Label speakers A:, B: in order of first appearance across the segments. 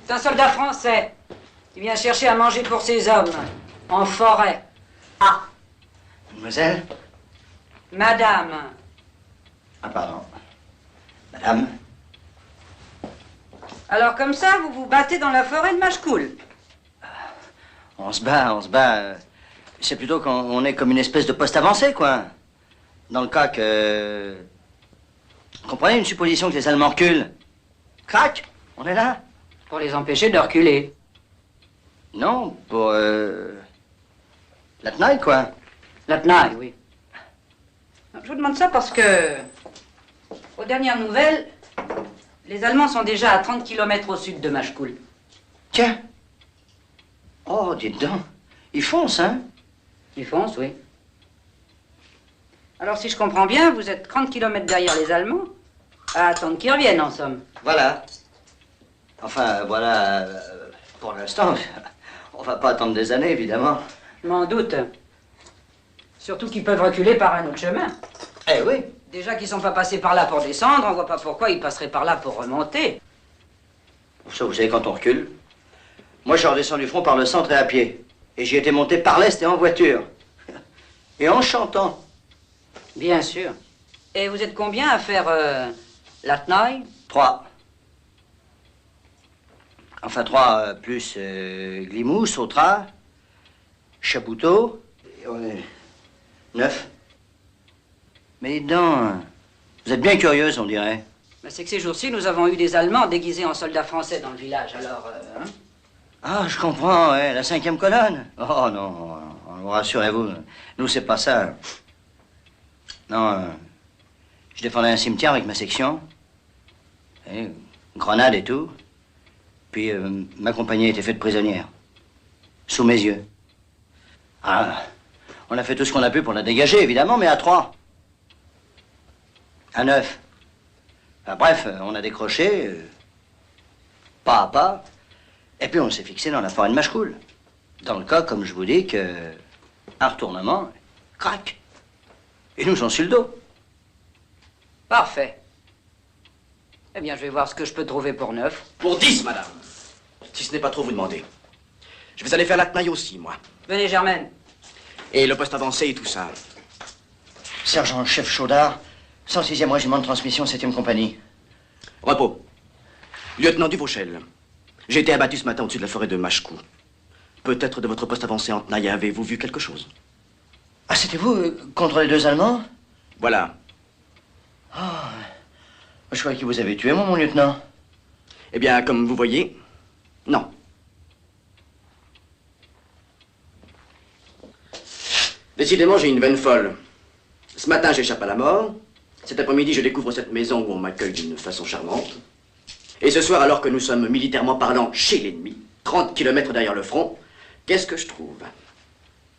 A: C'est un soldat français qui vient chercher à manger pour ses hommes, en forêt.
B: Ah. Mademoiselle?
A: Madame.
B: Ah, pardon. Madame?
A: Alors comme ça, vous vous battez dans la forêt de Machecoul?
B: On se bat. C'est plutôt qu'on est comme une espèce de poste avancé, quoi. Dans le cas que... Comprenez une supposition que les Allemands reculent? Crac! On est là?
A: Pour les empêcher de reculer.
B: Non, pour... la tenaille, quoi.
A: La tenaille, oui. Je vous demande ça parce que, aux dernières nouvelles, les Allemands sont déjà à 30 km au sud de Machecoul.
B: Tiens. Oh, dites donc. Ils foncent, hein?
A: Ils foncent, oui. Alors, si je comprends bien, vous êtes 30 km derrière les Allemands, à attendre qu'ils reviennent, en somme.
B: Voilà. Enfin, voilà... pour l'instant, on va pas attendre des années, évidemment.
A: Je m'en doute. Surtout qu'ils peuvent reculer par un autre chemin.
B: Eh oui.
A: Déjà qu'ils sont pas passés par là pour descendre, on voit pas pourquoi ils passeraient par là pour remonter.
B: Ça, vous savez, quand on recule. Moi, je suis redescendu du front par le centre et à pied. Et j'y étais monté par l'est et en voiture. Et en chantant.
A: Bien sûr. Et vous êtes combien à faire la tenaille?
B: 3. Enfin, 3 plus Glimou, Sautra, Chapoutot. Et on est 9. Mais dites donc, vous êtes bien curieuse, on dirait.
A: Ben, c'est que ces jours-ci, nous avons eu des Allemands déguisés en soldats français dans le village, alors... hein?
B: Ah, je comprends, ouais, la 5e colonne. Oh non, rassurez-vous, nous, c'est pas ça. Non, je défendais un cimetière avec ma section. Et, grenade et tout. Puis, ma compagnie a été faite prisonnière. Sous mes yeux. Ah, on a fait tout ce qu'on a pu pour la dégager, évidemment, mais à 3. À 9. Enfin, bref, on a décroché, pas à pas, et puis on s'est fixé dans la forêt de Machecoul. Dans le cas, comme je vous dis, que un retournement, crac, et nous sont sur le dos.
A: Parfait. Eh bien, je vais voir ce que je peux trouver pour 9.
C: Pour 10, madame. Si ce n'est pas trop vous demander. Je vais aller faire la tenaille aussi, moi.
A: Venez, Germaine.
C: Et le poste avancé et tout ça.
B: Sergent-chef Chaudard, 106e régiment de transmission, 7e compagnie.
C: Repos. Lieutenant Duvauchel. J'ai été abattu ce matin au-dessus de la forêt de Machecoul. Peut-être de votre poste avancé en tenaille avez-vous vu quelque chose?
B: Ah, c'était vous, contre les 2 Allemands?
C: Voilà.
B: Ah, je croyais que vous avez tué, mon lieutenant.
C: Eh bien, comme vous voyez, non. Décidément, j'ai une veine folle. Ce matin, j'échappe à la mort. Cet après-midi, je découvre cette maison où on m'accueille d'une façon charmante. Et ce soir, alors que nous sommes militairement parlant chez l'ennemi, 30 km derrière le front, qu'est-ce que je trouve?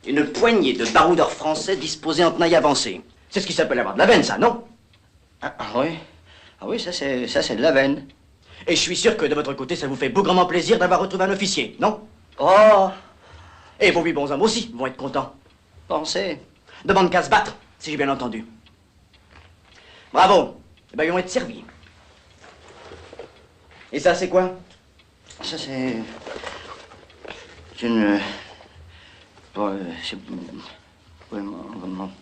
C: Une poignée de baroudeurs français disposés en tenaille avancée. C'est ce qui s'appelle avoir de la veine, ça, non?
B: Ah oui. Ah oui, ça c'est de la veine.
C: Et je suis sûr que de votre côté, ça vous fait bougrement plaisir d'avoir retrouvé un officier, non?
B: Oh!
C: Et vos 8 bons hommes aussi vont être contents.
B: Pensez.
C: Demande qu'à se battre, si j'ai bien entendu. Bravo. Eh ben, ils vont être servis. Et ça, c'est quoi?
B: Ça c'est... C'est une... Bon, c'est...